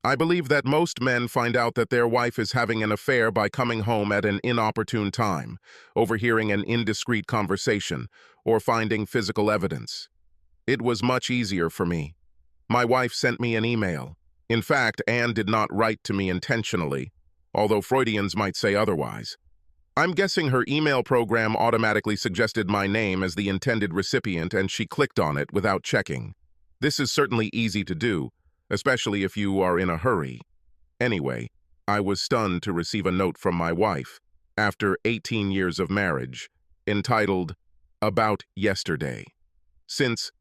I believe that most men find out that their wife is having an affair by coming home at an inopportune time, overhearing an indiscreet conversation, or finding physical evidence. It was much easier for me. My wife sent me an email. In fact, Anne did not write to me intentionally, although Freudians might say otherwise. I'm guessing her email program automatically suggested my name as the intended recipient and she clicked on it without checking. This is certainly easy to do, especially if you are in a hurry. Anyway, I was stunned to receive a note from my wife, after 18 years of marriage, entitled, "About Yesterday." Since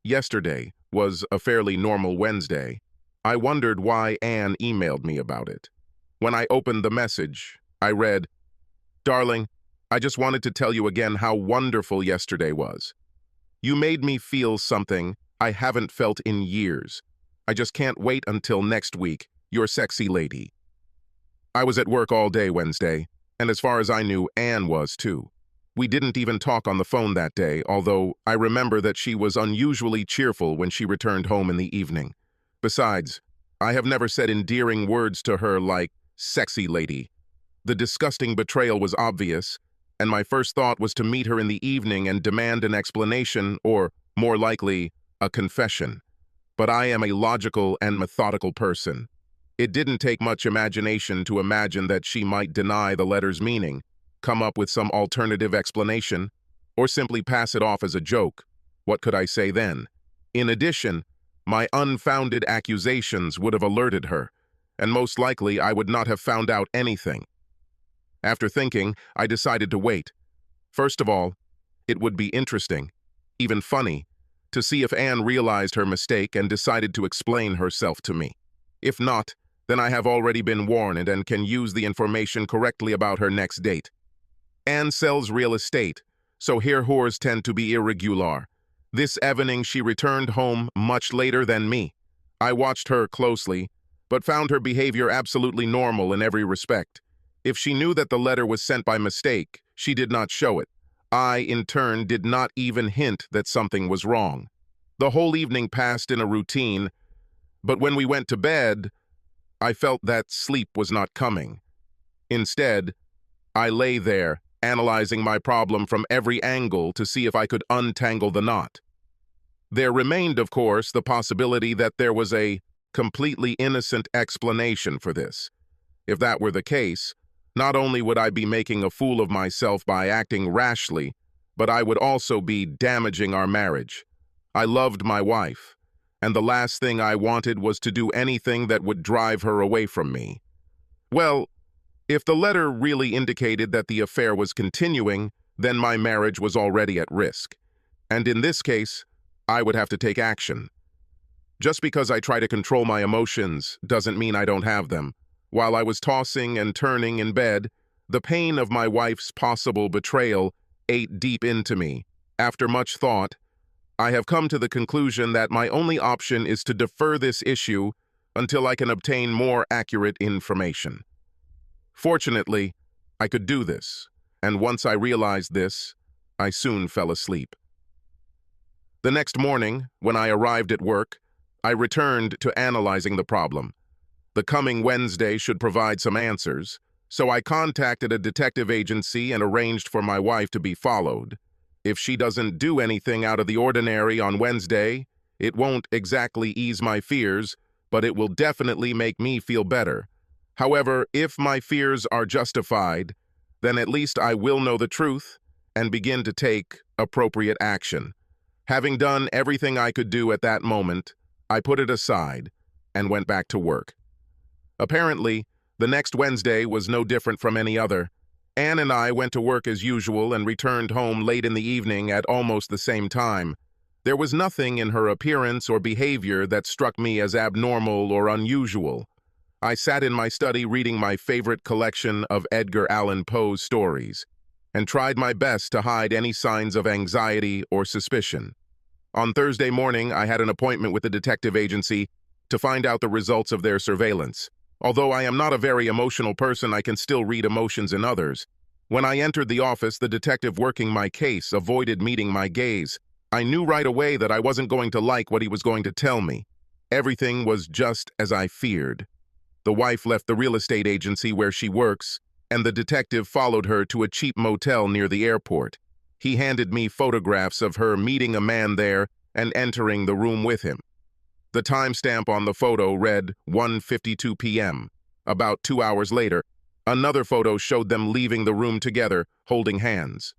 yesterday was a fairly normal Wednesday, I wondered why Anne emailed me about it. When I opened the message, I read, "Darling, I just wanted to tell you again how wonderful yesterday was. You made me feel something I haven't felt in years. I just can't wait until next week, your sexy lady." I was at work all day Wednesday, and as far as I knew, Anne was too. We didn't even talk on the phone that day, although I remember that she was unusually cheerful when she returned home in the evening. Besides, I have never said endearing words to her like, "sexy lady." The disgusting betrayal was obvious, and my first thought was to meet her in the evening and demand an explanation, or, more likely, a confession. But I am a logical and methodical person. It didn't take much imagination to imagine that she might deny the letter's meaning, come up with some alternative explanation, or simply pass it off as a joke. What could I say then? In addition, my unfounded accusations would have alerted her, and most likely I would not have found out anything. After thinking, I decided to wait. First of all, it would be interesting, even funny, to see if Anne realized her mistake and decided to explain herself to me. If not, then I have already been warned and can use the information correctly about her next date. Anne sells real estate, so her hours tend to be irregular. This evening she returned home much later than me. I watched her closely, but found her behavior absolutely normal in every respect. If she knew that the letter was sent by mistake, she did not show it. I, in turn, did not even hint that something was wrong. The whole evening passed in a routine, but when we went to bed, I felt that sleep was not coming. Instead, I lay there, analyzing my problem from every angle to see if I could untangle the knot. There remained, of course, the possibility that there was a completely innocent explanation for this. If that were the case, not only would I be making a fool of myself by acting rashly, but I would also be damaging our marriage. I loved my wife, and the last thing I wanted was to do anything that would drive her away from me. Well, if the letter really indicated that the affair was continuing, then my marriage was already at risk. And in this case, I would have to take action. Just because I try to control my emotions doesn't mean I don't have them. While I was tossing and turning in bed, the pain of my wife's possible betrayal ate deep into me. After much thought, I have come to the conclusion that my only option is to defer this issue until I can obtain more accurate information. Fortunately, I could do this, and once I realized this, I soon fell asleep. The next morning, when I arrived at work, I returned to analyzing the problem. The coming Wednesday should provide some answers, so I contacted a detective agency and arranged for my wife to be followed. If she doesn't do anything out of the ordinary on Wednesday, it won't exactly ease my fears, but it will definitely make me feel better. However, if my fears are justified, then at least I will know the truth and begin to take appropriate action. Having done everything I could do at that moment, I put it aside and went back to work. Apparently, the next Wednesday was no different from any other. Anne and I went to work as usual and returned home late in the evening at almost the same time. There was nothing in her appearance or behavior that struck me as abnormal or unusual. I sat in my study reading my favorite collection of Edgar Allan Poe's stories and tried my best to hide any signs of anxiety or suspicion. On Thursday morning, I had an appointment with the detective agency to find out the results of their surveillance. Although I am not a very emotional person, I can still read emotions in others. When I entered the office, the detective working my case avoided meeting my gaze. I knew right away that I wasn't going to like what he was going to tell me. Everything was just as I feared. The wife left the real estate agency where she works, and the detective followed her to a cheap motel near the airport. He handed me photographs of her meeting a man there and entering the room with him. The timestamp on the photo read 1:52 p.m. About 2 hours later, another photo showed them leaving the room together, holding hands.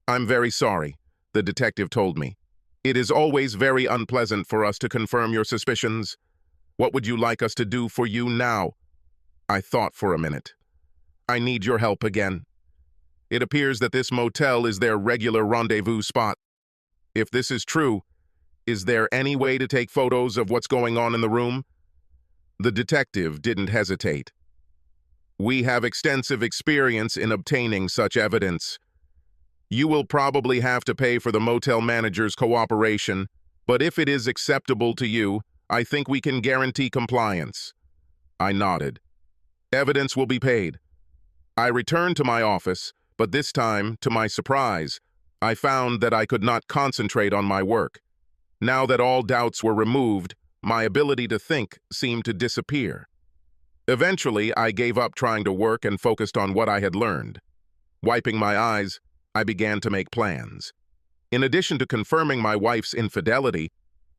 "I'm very sorry," the detective told me. "It is always very unpleasant for us to confirm your suspicions. What would you like us to do for you now?" I thought for a minute. "I need your help again. It appears that this motel is their regular rendezvous spot. If this is true, is there any way to take photos of what's going on in the room?" The detective didn't hesitate. "We have extensive experience in obtaining such evidence. You will probably have to pay for the motel manager's cooperation, but if it is acceptable to you, I think we can guarantee compliance." I nodded. "Evidence will be paid." I returned to my office, but this time, to my surprise, I found that I could not concentrate on my work. Now that all doubts were removed, my ability to think seemed to disappear. Eventually, I gave up trying to work and focused on what I had learned. Wiping my eyes, I began to make plans. In addition to confirming my wife's infidelity,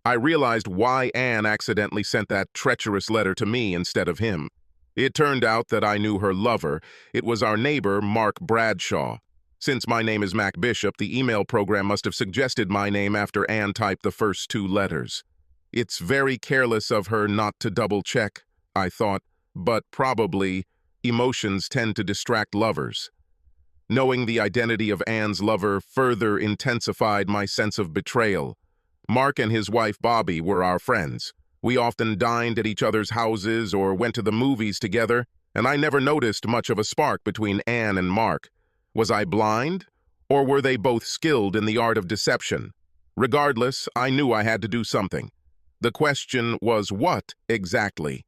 I realized why Anne accidentally sent that treacherous letter to me instead of him. It turned out that I knew her lover. It was our neighbor, Mark Bradshaw. Since my name is Mac Bishop, the email program must have suggested my name after Anne typed the first 2 letters. It's very careless of her not to double-check, I thought, but probably emotions tend to distract lovers. Knowing the identity of Anne's lover further intensified my sense of betrayal. Mark and his wife Bobby were our friends. We often dined at each other's houses or went to the movies together, and I never noticed much of a spark between Anne and Mark. Was I blind, or were they both skilled in the art of deception? Regardless, I knew I had to do something. The question was what exactly?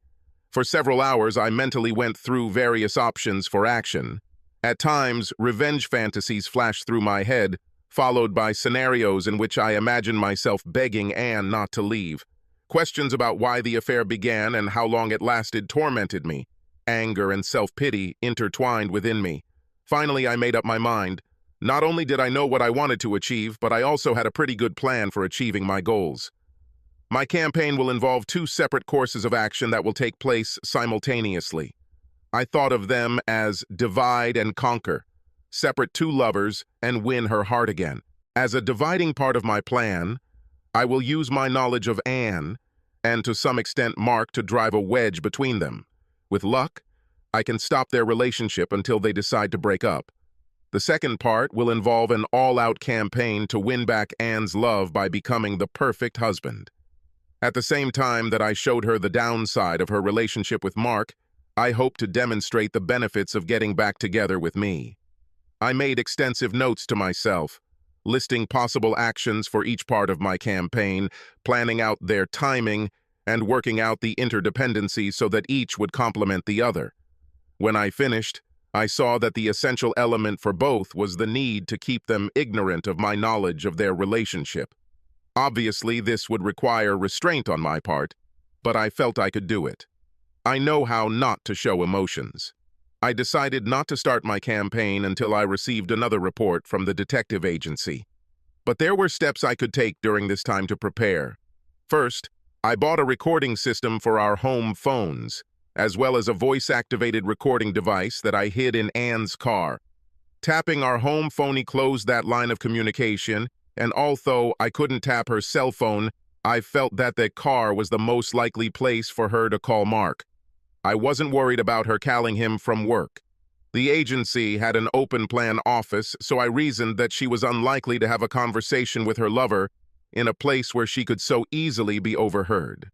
For several hours, I mentally went through various options for action. At times, revenge fantasies flashed through my head, followed by scenarios in which I imagined myself begging Anne not to leave. Questions about why the affair began and how long it lasted tormented me. Anger and self-pity intertwined within me. Finally, I made up my mind. Not only did I know what I wanted to achieve, but I also had a pretty good plan for achieving my goals. My campaign will involve 2 separate courses of action that will take place simultaneously. I thought of them as divide and conquer, separate 2 lovers and win her heart again. As a dividing part of my plan, I will use my knowledge of Anne and to some extent Mark to drive a wedge between them. With luck, I can stop their relationship until they decide to break up. The second part will involve an all-out campaign to win back Anne's love by becoming the perfect husband. At the same time that I showed her the downside of her relationship with Mark, I hope to demonstrate the benefits of getting back together with me. I made extensive notes to myself, listing possible actions for each part of my campaign, planning out their timing, and working out the interdependencies so that each would complement the other. When I finished, I saw that the essential element for both was the need to keep them ignorant of my knowledge of their relationship. Obviously, this would require restraint on my part, but I felt I could do it. I know how not to show emotions. I decided not to start my campaign until I received another report from the detective agency. But there were steps I could take during this time to prepare. First, I bought a recording system for our home phones, as well as a voice-activated recording device that I hid in Anne's car. Tapping our home phone closed that line of communication, and although I couldn't tap her cell phone, I felt that the car was the most likely place for her to call Mark. I wasn't worried about her calling him from work. The agency had an open-plan office, so I reasoned that she was unlikely to have a conversation with her lover in a place where she could so easily be overheard.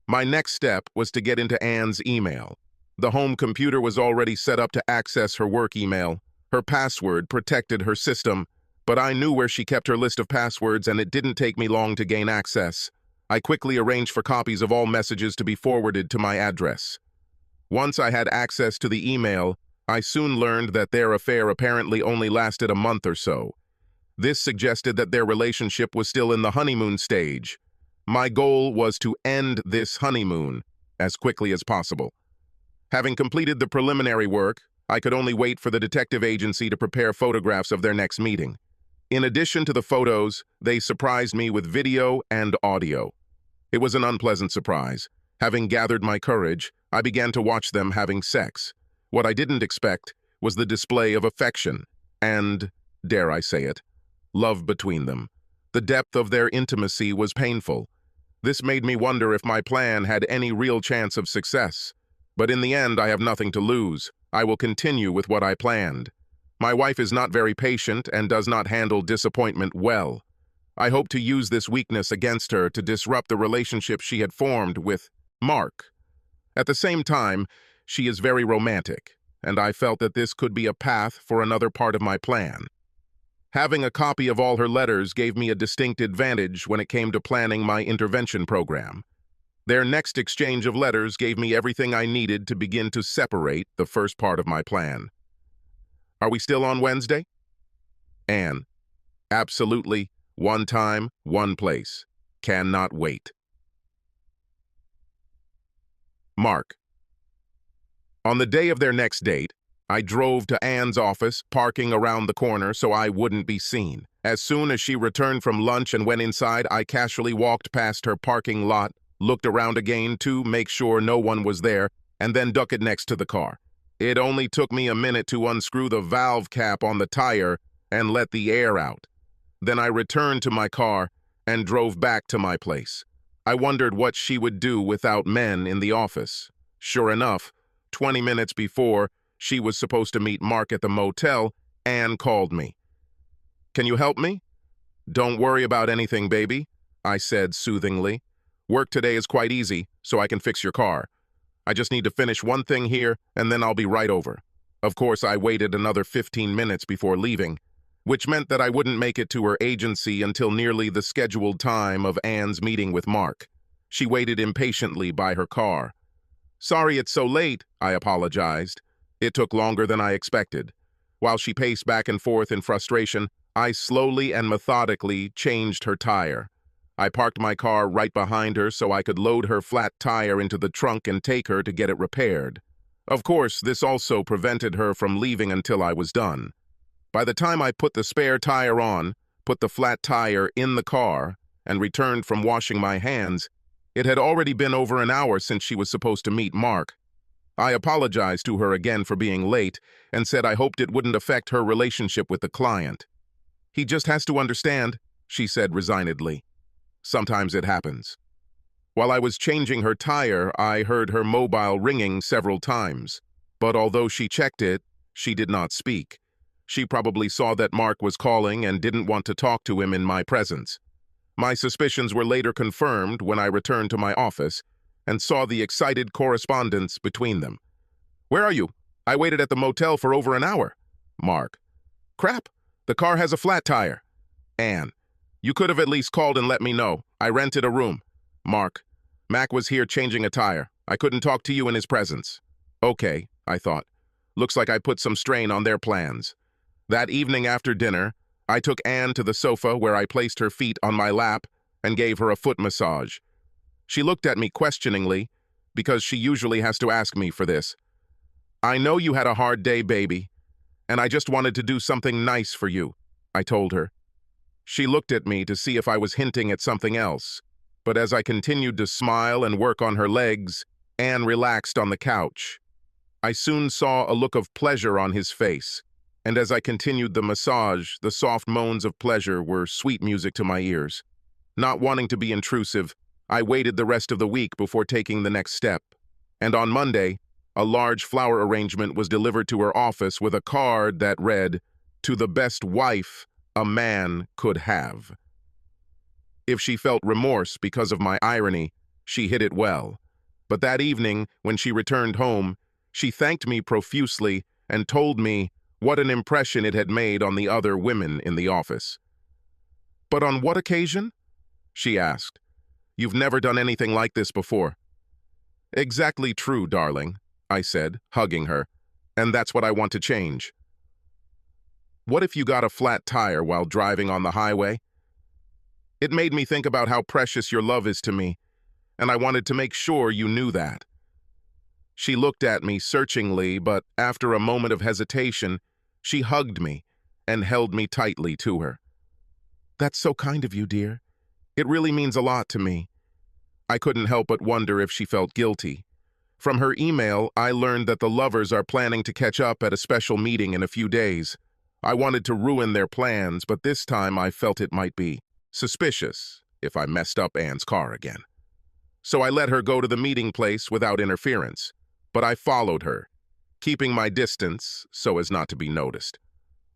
My next step was to get into Anne's email. The home computer was already set up to access her work email. Her password protected her system, but I knew where she kept her list of passwords and it didn't take me long to gain access. I quickly arranged for copies of all messages to be forwarded to my address. Once I had access to the email, I soon learned that their affair apparently only lasted a month or so. This suggested that their relationship was still in the honeymoon stage. My goal was to end this honeymoon as quickly as possible. Having completed the preliminary work, I could only wait for the detective agency to prepare photographs of their next meeting. In addition to the photos, they surprised me with video and audio. It was an unpleasant surprise. Having gathered my courage, I began to watch them having sex. What I didn't expect was the display of affection and, dare I say it, love between them. The depth of their intimacy was painful. This made me wonder if my plan had any real chance of success. But in the end, I have nothing to lose. I will continue with what I planned. My wife is not very patient and does not handle disappointment well. I hope to use this weakness against her to disrupt the relationship she had formed with Mark. At the same time, she is very romantic, and I felt that this could be a path for another part of my plan. Having a copy of all her letters gave me a distinct advantage when it came to planning my intervention program. Their next exchange of letters gave me everything I needed to begin to separate the first part of my plan. Are we still on Wednesday? Anne. Absolutely. One time, one place. Cannot wait. Mark. On the day of their next date, I drove to Anne's office, parking around the corner so I wouldn't be seen. As soon as she returned from lunch and went inside, I casually walked past her parking lot, looked around again to make sure no one was there, and then ducked next to the car. It only took me a minute to unscrew the valve cap on the tire and let the air out. Then I returned to my car and drove back to my place. I wondered what she would do without men in the office. Sure enough, 20 minutes before she was supposed to meet Mark at the motel, Anne called me. "Can you help me?" "Don't worry about anything, baby," I said soothingly. "Work today is quite easy, so I can fix your car. I just need to finish one thing here, and then I'll be right over." Of course, I waited another 15 minutes before leaving, which meant that I wouldn't make it to her agency until nearly the scheduled time of Anne's meeting with Mark. She waited impatiently by her car. "Sorry it's so late," I apologized. It took longer than I expected. While she paced back and forth in frustration, I slowly and methodically changed her tire. I parked my car right behind her so I could load her flat tire into the trunk and take her to get it repaired. Of course, this also prevented her from leaving until I was done. By the time I put the spare tire on, put the flat tire in the car, and returned from washing my hands, it had already been over an hour since she was supposed to meet Mark. I apologized to her again for being late and said I hoped it wouldn't affect her relationship with the client. "He just has to understand," she said resignedly. "Sometimes it happens." While I was changing her tire, I heard her mobile ringing several times, but although she checked it, she did not speak. She probably saw that Mark was calling and didn't want to talk to him in my presence. My suspicions were later confirmed when I returned to my office and saw the excited correspondence between them. "Where are you? I waited at the motel for over an hour." Mark. "Crap, the car has a flat tire." Anne. "You could have at least called and let me know. I rented a room." Mark. "Mac was here changing a tire. I couldn't talk to you in his presence." Okay, I thought. Looks like I put some strain on their plans. That evening after dinner, I took Anne to the sofa where I placed her feet on my lap and gave her a foot massage. She looked at me questioningly, because she usually has to ask me for this. "I know you had a hard day, baby, and I just wanted to do something nice for you," I told her. She looked at me to see if I was hinting at something else, but as I continued to smile and work on her legs, Anne relaxed on the couch. I soon saw a look of pleasure on his face, and as I continued the massage, the soft moans of pleasure were sweet music to my ears. Not wanting to be intrusive, I waited the rest of the week before taking the next step, and on Monday, a large flower arrangement was delivered to her office with a card that read, "To the best wife a man could have." If she felt remorse because of my irony, she hid it well. But that evening, when she returned home, she thanked me profusely and told me what an impression it had made on the other women in the office. "But on what occasion?" she asked. "You've never done anything like this before." "Exactly true, darling," I said, hugging her, "and that's what I want to change." "What if you got a flat tire while driving on the highway?" It made me think about how precious your love is to me, and I wanted to make sure you knew that." She looked at me searchingly, but after a moment of hesitation, she hugged me and held me tightly to her. "That's so kind of you, dear. It really means a lot to me." I couldn't help but wonder if she felt guilty. From her email, I learned that the lovers are planning to catch up at a special meeting in a few days. I wanted to ruin their plans, but this time I felt it might be suspicious if I messed up Anne's car again. So I let her go to the meeting place without interference, but I followed her, keeping my distance so as not to be noticed.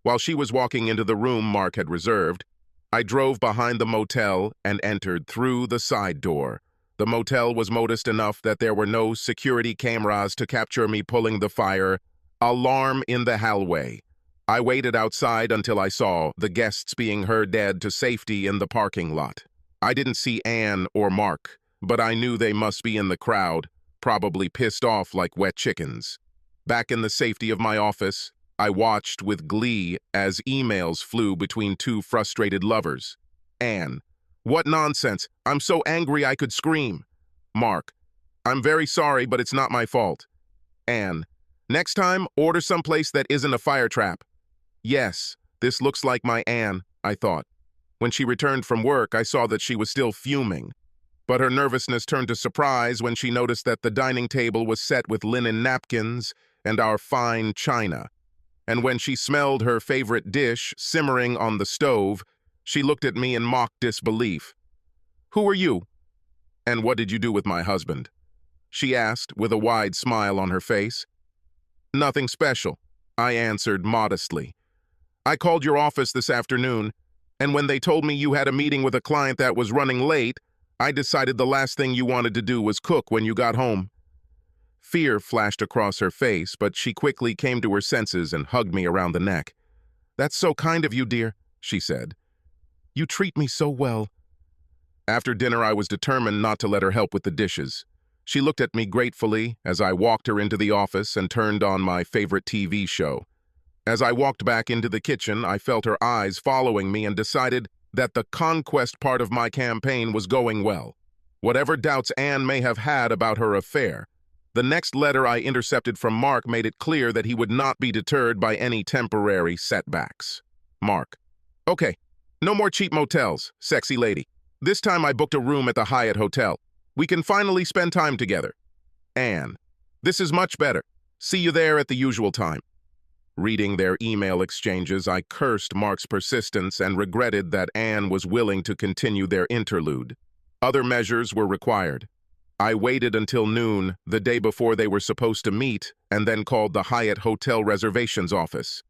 While she was walking into the room Mark had reserved, I drove behind the motel and entered through the side door. The motel was modest enough that there were no security cameras to capture me pulling the fire alarm in the hallway. I waited outside until I saw the guests being herded to safety in the parking lot. I didn't see Anne or Mark, but I knew they must be in the crowd, probably pissed off like wet chickens. Back in the safety of my office, I watched with glee as emails flew between two frustrated lovers. Anne: "What nonsense! I'm so angry I could scream." Mark: "I'm very sorry, but it's not my fault." Anne: "Next time, order someplace that isn't a fire trap." Yes, this looks like my Anne, I thought. When she returned from work, I saw that she was still fuming. But her nervousness turned to surprise when she noticed that the dining table was set with linen napkins and our fine china. And when she smelled her favorite dish simmering on the stove, she looked at me in mock disbelief. "Who are you? And what did you do with my husband?" she asked with a wide smile on her face. "Nothing special," I answered modestly. "I called your office this afternoon, and when they told me you had a meeting with a client that was running late, I decided the last thing you wanted to do was cook when you got home." Fear flashed across her face, but she quickly came to her senses and hugged me around the neck. "That's so kind of you, dear," she said. "You treat me so well." After dinner, I was determined not to let her help with the dishes. She looked at me gratefully as I walked her into the office and turned on my favorite TV show. As I walked back into the kitchen, I felt her eyes following me and decided that the conquest part of my campaign was going well. Whatever doubts Anne may have had about her affair, the next letter I intercepted from Mark made it clear that he would not be deterred by any temporary setbacks. Mark: "Okay, no more cheap motels, sexy lady. This time I booked a room at the Hyatt Hotel. We can finally spend time together." Anne: "This is much better. See you there at the usual time." Reading their email exchanges, I cursed Mark's persistence and regretted that Anne was willing to continue their interlude. Other measures were required. I waited until noon, the day before they were supposed to meet, and then called the Hyatt Hotel reservations office.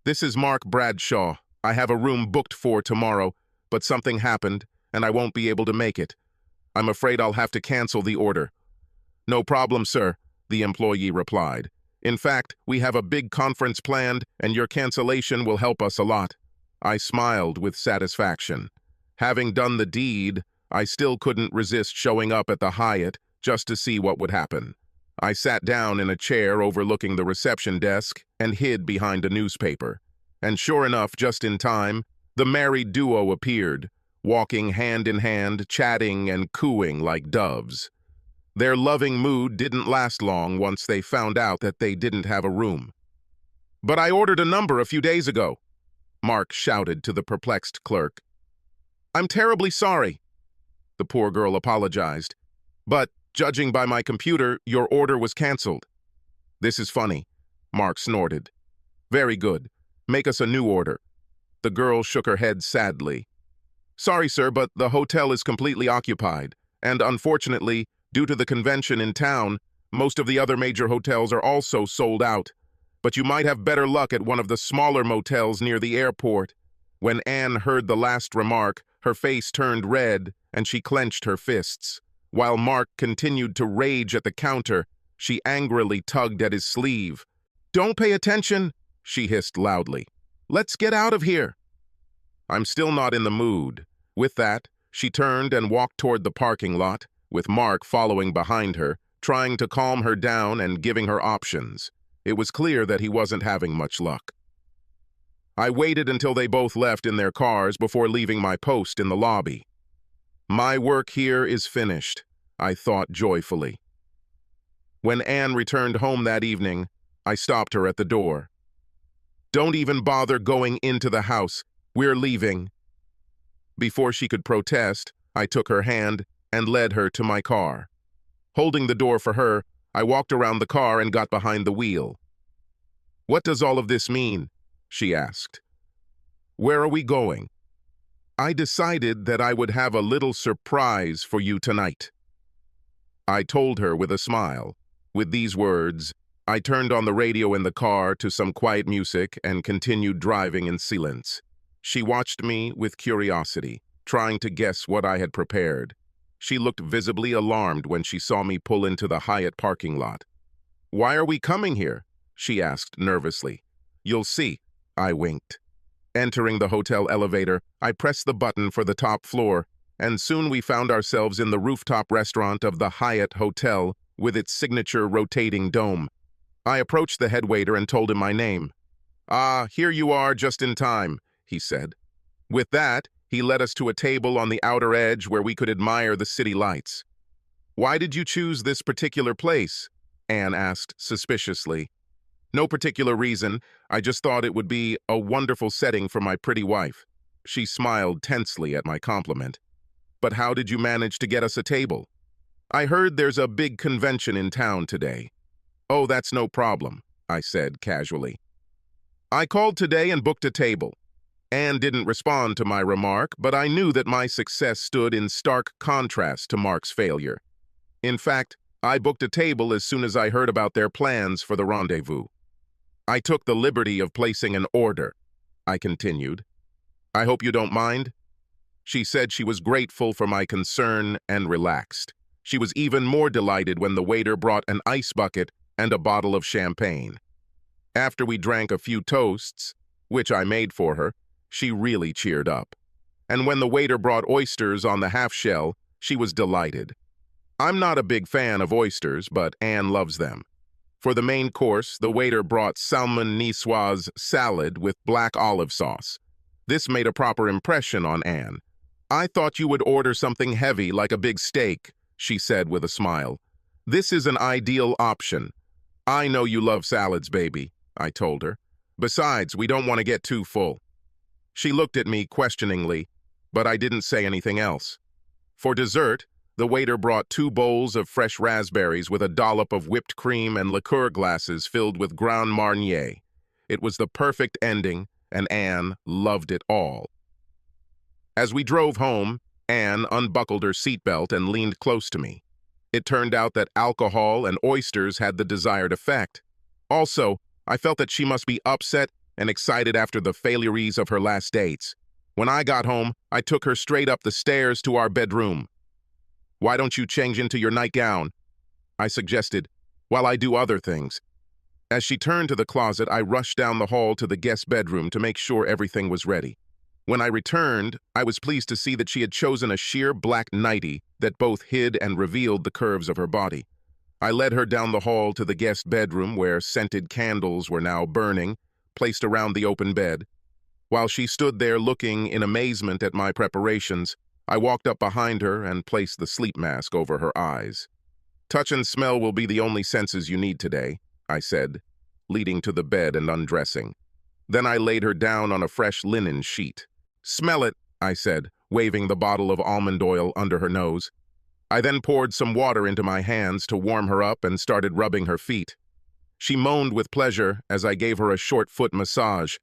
"This is Mark Bradshaw. I have a room booked for tomorrow, but something happened, and I won't be able to make it. I'm afraid I'll have to cancel the order." "No problem, sir," the employee replied. "In fact, we have a big conference planned, and your cancellation will help us a lot." I smiled with satisfaction. Having done the deed, I still couldn't resist showing up at the Hyatt just to see what would happen. I sat down in a chair overlooking the reception desk and hid behind a newspaper. And sure enough, just in time, the married duo appeared, walking hand in hand, chatting and cooing like doves. Their loving mood didn't last long once they found out that they didn't have a room. "But I ordered a number a few days ago," Mark shouted to the perplexed clerk. "I'm terribly sorry," the poor girl apologized. "But, judging by my computer, your order was canceled." "This is funny," Mark snorted. "Very good. Make us a new order." The girl shook her head sadly. "Sorry, sir, but the hotel is completely occupied, and unfortunately, due to the convention in town, most of the other major hotels are also sold out. But you might have better luck at one of the smaller motels near the airport." When Anne heard the last remark, her face turned red and she clenched her fists. While Mark continued to rage at the counter, she angrily tugged at his sleeve. "Don't pay attention," she hissed loudly. "Let's get out of here." I'm still not in the mood. With that, she turned and walked toward the parking lot, with Mark following behind her, trying to calm her down and giving her options. It was clear that he wasn't having much luck. I waited until they both left in their cars before leaving my post in the lobby. My work here is finished, I thought joyfully. When Anne returned home that evening, I stopped her at the door. "Don't even bother going into the house. We're leaving." Before she could protest, I took her hand and led her to my car. Holding the door for her, I walked around the car and got behind the wheel. "What does all of this mean?" she asked. "Where are we going?" "I decided that I would have a little surprise for you tonight," I told her with a smile. With these words, I turned on the radio in the car to some quiet music and continued driving in silence. She watched me with curiosity, trying to guess what I had prepared. She looked visibly alarmed when she saw me pull into the Hyatt parking lot. "Why are we coming here?" she asked nervously. "You'll see," I winked. Entering the hotel elevator, I pressed the button for the top floor, and soon we found ourselves in the rooftop restaurant of the Hyatt Hotel with its signature rotating dome. I approached the head waiter and told him my name. "Ah, here you are just in time," he said. With that, he led us to a table on the outer edge where we could admire the city lights. "Why did you choose this particular place?" Anne asked suspiciously. "No particular reason. I just thought it would be a wonderful setting for my pretty wife." She smiled tensely at my compliment. "But how did you manage to get us a table?" "I heard there's a big convention in town today." "Oh, that's no problem," I said casually. I called today and booked a table. Anne didn't respond to my remark, but I knew that my success stood in stark contrast to Mark's failure. In fact, I booked a table as soon as I heard about their plans for the rendezvous. "I took the liberty of placing an order," I continued. "I hope you don't mind?" She said she was grateful for my concern and relaxed. She was even more delighted when the waiter brought an ice bucket and a bottle of champagne. After we drank a few toasts, which I made for her, she really cheered up. And when the waiter brought oysters on the half-shell, she was delighted. I'm not a big fan of oysters, but Anne loves them. For the main course, the waiter brought salmon niçoise salad with black olive sauce. This made a proper impression on Anne. "I thought you would order something heavy like a big steak," she said with a smile. "This is an ideal option." "I know you love salads, baby," I told her. "Besides, we don't want to get too full." She looked at me questioningly, but I didn't say anything else. For dessert, the waiter brought 2 bowls of fresh raspberries with a dollop of whipped cream and liqueur glasses filled with Grand Marnier. It was the perfect ending, and Anne loved it all. As we drove home, Anne unbuckled her seatbelt and leaned close to me. It turned out that alcohol and oysters had the desired effect. Also, I felt that she must be upset and excited after the failures of her last dates. When I got home, I took her straight up the stairs to our bedroom. "Why don't you change into your nightgown?" I suggested, "while I do other things." As she turned to the closet, I rushed down the hall to the guest bedroom to make sure everything was ready. When I returned, I was pleased to see that she had chosen a sheer black nightie that both hid and revealed the curves of her body. I led her down the hall to the guest bedroom where scented candles were now burning, placed around the open bed. While she stood there looking in amazement at my preparations, I walked up behind her and placed the sleep mask over her eyes. "Touch and smell will be the only senses you need today," I said, leading to the bed and undressing. Then I laid her down on a fresh linen sheet. "Smell it," I said, waving the bottle of almond oil under her nose. I then poured some water into my hands to warm her up and started rubbing her feet. She moaned with pleasure as I gave her a short foot massage,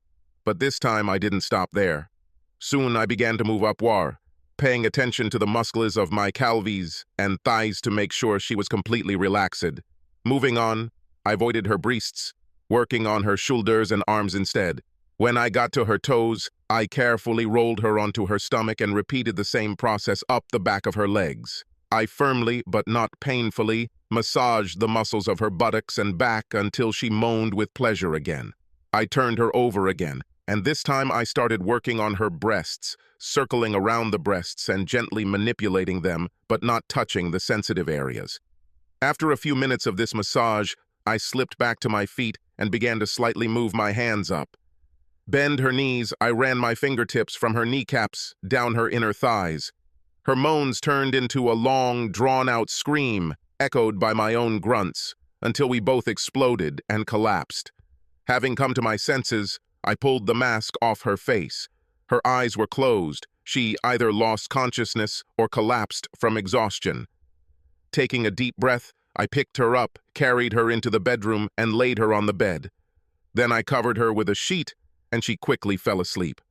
but this time I didn't stop there. Soon I began to move upward, paying attention to the muscles of my calves and thighs to make sure she was completely relaxed. Moving on, I avoided her breasts, working on her shoulders and arms instead. When I got to her toes, I carefully rolled her onto her stomach and repeated the same process up the back of her legs. I firmly, but not painfully, massaged the muscles of her buttocks and back until she moaned with pleasure again. I turned her over again, and this time I started working on her breasts, circling around the breasts and gently manipulating them, but not touching the sensitive areas. After a few minutes of this massage, I slipped back to my feet and began to slightly move my hands up. Bend her knees, I ran my fingertips from her kneecaps down her inner thighs. Her moans turned into a long, drawn-out scream, echoed by my own grunts, until we both exploded and collapsed. Having come to my senses, I pulled the mask off her face. Her eyes were closed. She either lost consciousness or collapsed from exhaustion. Taking a deep breath, I picked her up, carried her into the bedroom, and laid her on the bed. Then I covered her with a sheet, and she quickly fell asleep.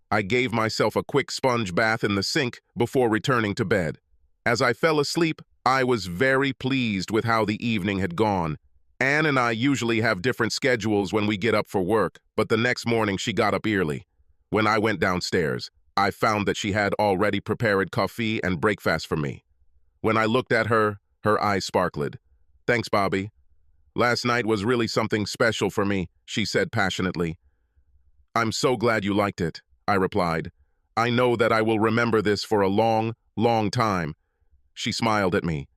I gave myself a quick sponge bath in the sink before returning to bed. As I fell asleep, I was very pleased with how the evening had gone. Anne and I usually have different schedules when we get up for work, but the next morning she got up early. When I went downstairs, I found that she had already prepared coffee and breakfast for me. When I looked at her, her eyes sparkled. "Thanks, Bobby. Last night was really something special for me," she said passionately. "I'm so glad you liked it," I replied. "I know that I will remember this for a long, long time." She smiled at me.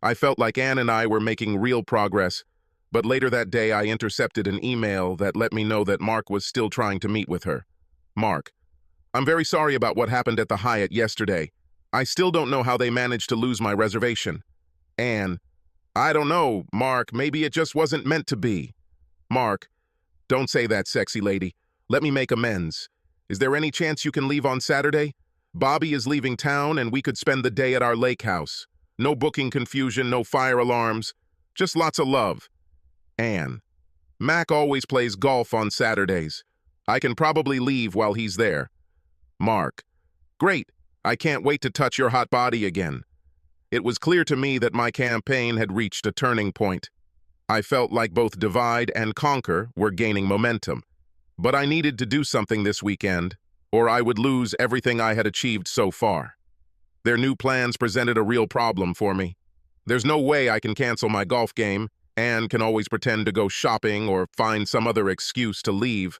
I felt like Anne and I were making real progress, but later that day I intercepted an email that let me know that Mark was still trying to meet with her. "Mark, I'm very sorry about what happened at the Hyatt yesterday. I still don't know how they managed to lose my reservation." Anne, "I don't know, Mark. Maybe it just wasn't meant to be." Mark, "Don't say that, sexy lady. Let me make amends. Is there any chance you can leave on Saturday? Bobby is leaving town and we could spend the day at our lake house. No booking confusion, no fire alarms. Just lots of love." Anne, "Mac always plays golf on Saturdays. I can probably leave while he's there." Mark, "Great. I can't wait to touch your hot body again." It was clear to me that my campaign had reached a turning point. I felt like both Divide and Conquer were gaining momentum. But I needed to do something this weekend, or I would lose everything I had achieved so far. Their new plans presented a real problem for me. There's no way I can cancel my golf game. Anne can always pretend to go shopping or find some other excuse to leave.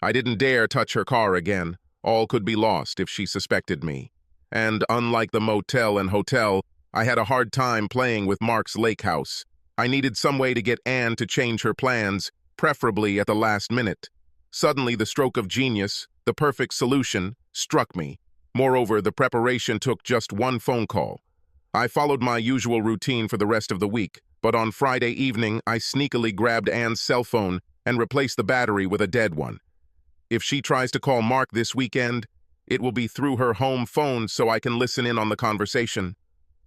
I didn't dare touch her car again. All could be lost if she suspected me. And unlike the motel and hotel, I had a hard time playing with Mark's lake house. I needed some way to get Anne to change her plans, preferably at the last minute. Suddenly, the stroke of genius, the perfect solution, struck me. Moreover, the preparation took just one phone call. I followed my usual routine for the rest of the week, but on Friday evening, I sneakily grabbed Anne's cell phone and replaced the battery with a dead one. If she tries to call Mark this weekend, it will be through her home phone so I can listen in on the conversation.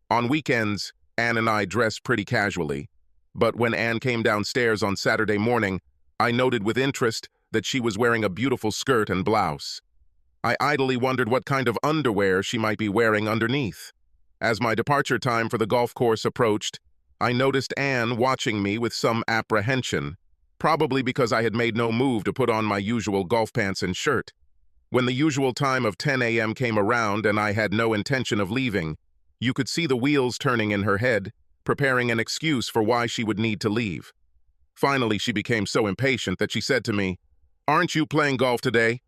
On weekends, Anne and I dress pretty casually, but when Anne came downstairs on Saturday morning, I noted with interest that she was wearing a beautiful skirt and blouse. I idly wondered what kind of underwear she might be wearing underneath. As my departure time for the golf course approached, I noticed Anne watching me with some apprehension, probably because I had made no move to put on my usual golf pants and shirt. When the usual time of 10 a.m. came around and I had no intention of leaving, you could see the wheels turning in her head, preparing an excuse for why she would need to leave. Finally, she became so impatient that she said to me, "Aren't you playing golf today?"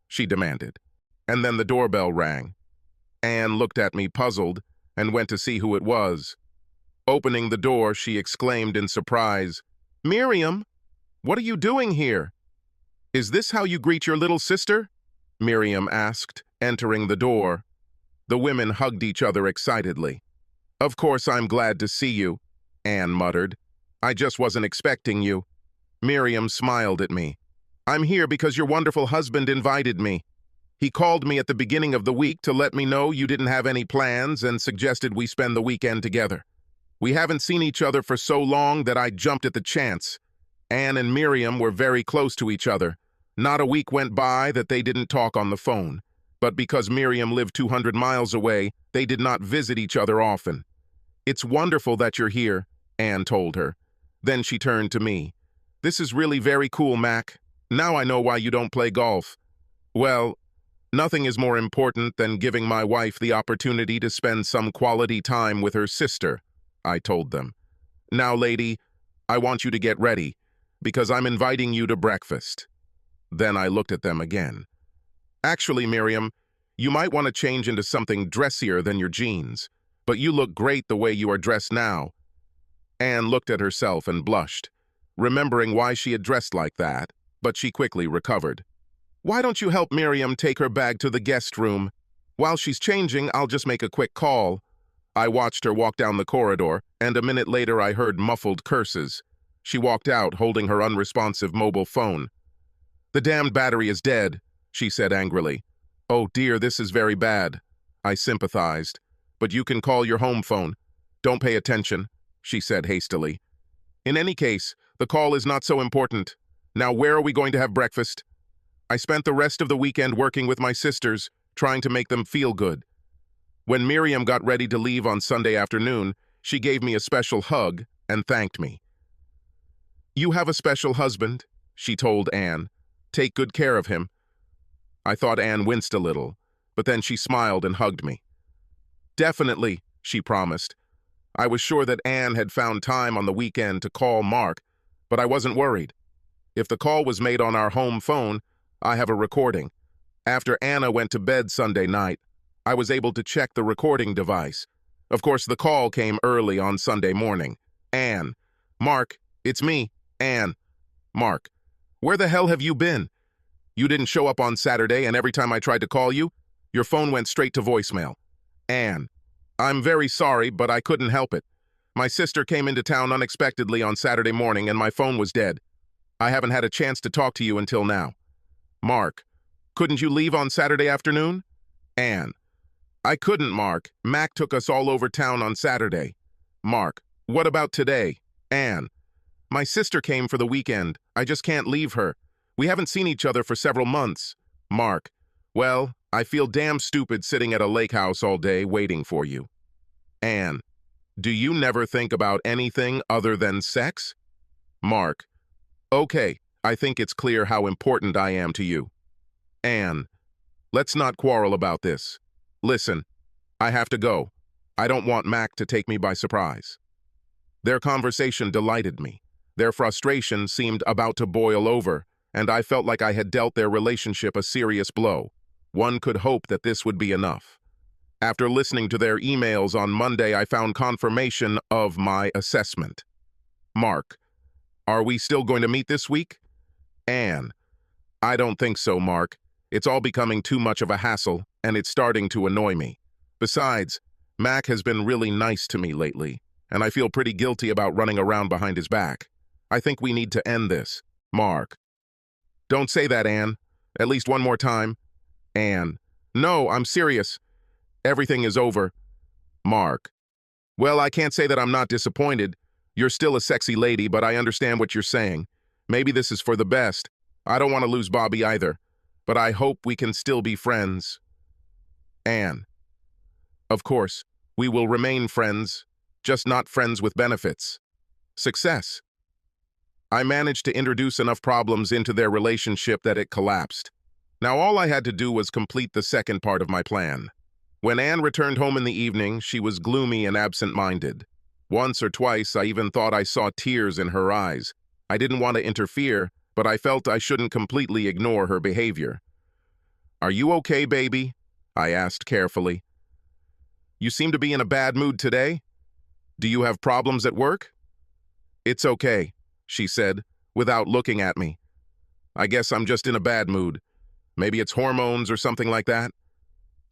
she demanded. And then the doorbell rang. Anne looked at me puzzled and went to see who it was. Opening the door, she exclaimed in surprise, "Miriam, what are you doing here?" "Is this how you greet your little sister?" Miriam asked, entering the door. The women hugged each other excitedly. "Of course I'm glad to see you," Anne muttered. "I just wasn't expecting you." Miriam smiled at me. "I'm here because your wonderful husband invited me. He called me at the beginning of the week to let me know you didn't have any plans and suggested we spend the weekend together. We haven't seen each other for so long that I jumped at the chance. Anne and Miriam were very close to each other. Not a week went by that they didn't talk on the phone. But because Miriam lived 200 miles away, they did not visit each other often. "It's wonderful that you're here," Anne told her. Then she turned to me. "This is really very cool, Mac. Now I know why you don't play golf." "Well, nothing is more important than giving my wife the opportunity to spend some quality time with her sister," I told them. "Now, lady, I want you to get ready, because I'm inviting you to breakfast." Then I looked at them again. "Actually, Miriam, you might want to change into something dressier than your jeans, but you look great the way you are dressed now." Anne looked at herself and blushed, remembering why she had dressed like that, but she quickly recovered. Why don't you help Miriam take her bag to the guest room? While she's changing, I'll just make a quick call. I watched her walk down the corridor, and a minute later I heard muffled curses. She walked out, holding her unresponsive mobile phone. "The damned battery is dead," she said angrily. "Oh dear, this is very bad." I sympathized. "But you can call your home phone. Don't pay attention," she said hastily. "In any case, the call is not so important. Now where are we going to have breakfast?" I spent the rest of the weekend working with my sisters, trying to make them feel good. When Miriam got ready to leave on Sunday afternoon, she gave me a special hug and thanked me. "You have a special husband," she told Anne. "Take good care of him." I thought Anne winced a little, but then she smiled and hugged me. "Definitely," she promised. I was sure that Anne had found time on the weekend to call Mark, but I wasn't worried. If the call was made on our home phone, I have a recording. After Anna went to bed Sunday night, I was able to check the recording device. Of course, the call came early on Sunday morning. "Anne." "Mark, it's me, Anne." "Mark, where the hell have you been? You didn't show up on Saturday, and every time I tried to call you, your phone went straight to voicemail." "Anne, I'm very sorry, but I couldn't help it. My sister came into town unexpectedly on Saturday morning, and my phone was dead. I haven't had a chance to talk to you until now." "Mark, couldn't you leave on Saturday afternoon?" "Anne, I couldn't, Mark. Mac took us all over town on Saturday." "Mark, what about today?" "Anne, my sister came for the weekend. I just can't leave her. We haven't seen each other for several months." "Mark, well, I feel damn stupid sitting at a lake house all day waiting for you." "Anne, do you never think about anything other than sex?" "Mark, okay, I think it's clear how important I am to you." "Anne, let's not quarrel about this. Listen, I have to go. I don't want Mac to take me by surprise." Their conversation delighted me. Their frustration seemed about to boil over, and I felt like I had dealt their relationship a serious blow. One could hope that this would be enough. After listening to their emails on Monday, I found confirmation of my assessment. "Mark, are we still going to meet this week?" "Anne, I don't think so, Mark. It's all becoming too much of a hassle, and it's starting to annoy me. Besides, Mac has been really nice to me lately, and I feel pretty guilty about running around behind his back. I think we need to end this." "Mark." "Don't say that, Anne. At least one more time." "Anne." "No, I'm serious. Everything is over." "Mark." "Well, I can't say that I'm not disappointed. You're still a sexy lady, but I understand what you're saying. Maybe this is for the best. I don't want to lose Bobby either, but I hope we can still be friends." "Anne." "Of course, we will remain friends, just not friends with benefits." Success. I managed to introduce enough problems into their relationship that it collapsed. Now all I had to do was complete the second part of my plan. When Anne returned home in the evening, she was gloomy and absent-minded. Once or twice, I even thought I saw tears in her eyes. I didn't want to interfere, but I felt I shouldn't completely ignore her behavior. "Are you okay, baby?" I asked carefully. "You seem to be in a bad mood today. Do you have problems at work?" "It's okay," she said, without looking at me. "I guess I'm just in a bad mood. Maybe it's hormones or something like that."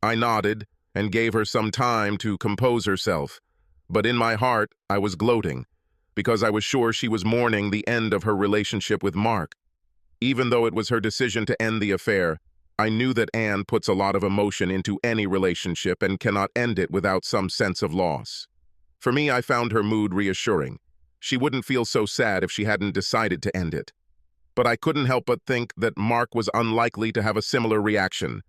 I nodded and gave her some time to compose herself, but in my heart I was gloating, because I was sure she was mourning the end of her relationship with Mark. Even though it was her decision to end the affair, I knew that Anne puts a lot of emotion into any relationship and cannot end it without some sense of loss. For me, I found her mood reassuring. She wouldn't feel so sad if she hadn't decided to end it. But I couldn't help but think that Mark was unlikely to have a similar reaction.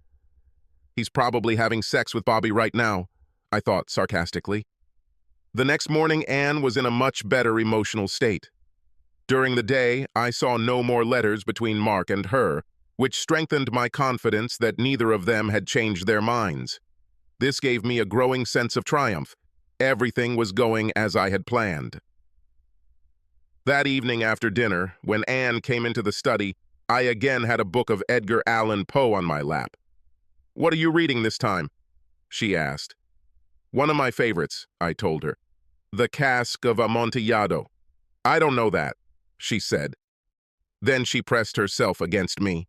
"He's probably having sex with Bobby right now," I thought sarcastically. The next morning, Anne was in a much better emotional state. During the day, I saw no more letters between Mark and her, which strengthened my confidence that neither of them had changed their minds. This gave me a growing sense of triumph. Everything was going as I had planned. That evening after dinner, when Anne came into the study, I again had a book of Edgar Allan Poe on my lap. "What are you reading this time?" she asked. "One of my favorites," I told her. "The Cask of Amontillado." "I don't know that," she said. Then she pressed herself against me.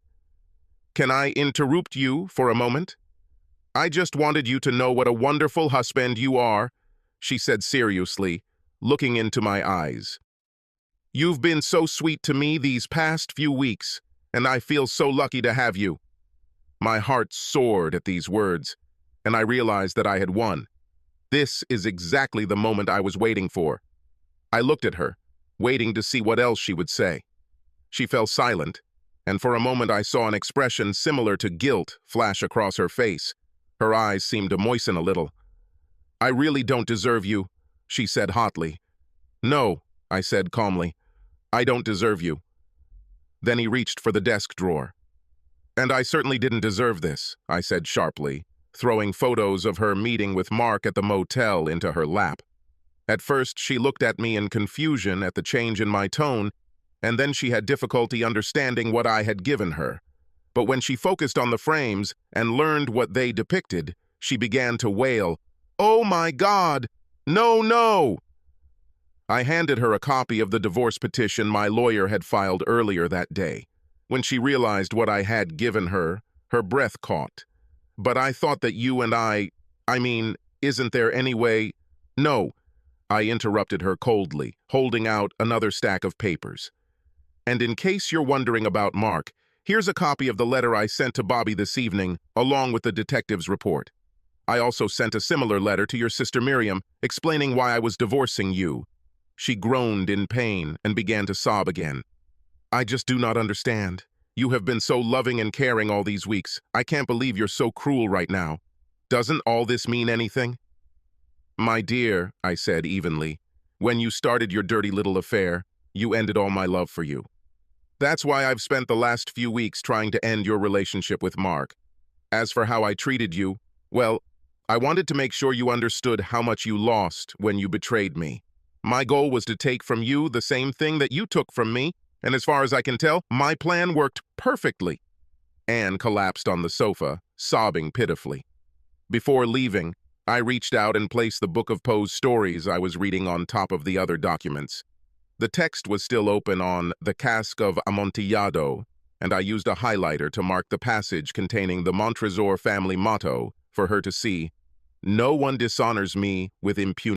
Can I interrupt you for a moment? I just wanted you to know what a wonderful husband you are, she said seriously, looking into my eyes. You've been so sweet to me these past few weeks, and I feel so lucky to have you. My heart soared at these words, and I realized that I had won. This is exactly the moment I was waiting for. I looked at her, waiting to see what else she would say. She fell silent, and for a moment I saw an expression similar to guilt flash across her face. Her eyes seemed to moisten a little. I really don't deserve you, she said hotly. No, I said calmly. I don't deserve you. Then he reached for the desk drawer. And I certainly didn't deserve this, I said sharply, throwing photos of her meeting with Mark at the motel into her lap. At first, she looked at me in confusion at the change in my tone, and then she had difficulty understanding what I had given her. But when she focused on the frames and learned what they depicted, she began to wail, "Oh my God! No, no!" I handed her a copy of the divorce petition my lawyer had filed earlier that day. When she realized what I had given her, her breath caught. But I thought that you and I mean, isn't there any way? No, I interrupted her coldly, holding out another stack of papers. And in case you're wondering about Mark, here's a copy of the letter I sent to Bobby this evening, along with the detective's report. I also sent a similar letter to your sister Miriam, explaining why I was divorcing you. She groaned in pain and began to sob again. I just do not understand. You have been so loving and caring all these weeks. I can't believe you're so cruel right now. Doesn't all this mean anything? My dear, I said evenly, when you started your dirty little affair, you ended all my love for you. That's why I've spent the last few weeks trying to end your relationship with Mark. As for how I treated you, well, I wanted to make sure you understood how much you lost when you betrayed me. My goal was to take from you the same thing that you took from me, and as far as I can tell, my plan worked perfectly. Anne collapsed on the sofa, sobbing pitifully. Before leaving, I reached out and placed the book of Poe's stories I was reading on top of the other documents. The text was still open on the cask of Amontillado, and I used a highlighter to mark the passage containing the Montresor family motto for her to see, "No one dishonors me with impunity."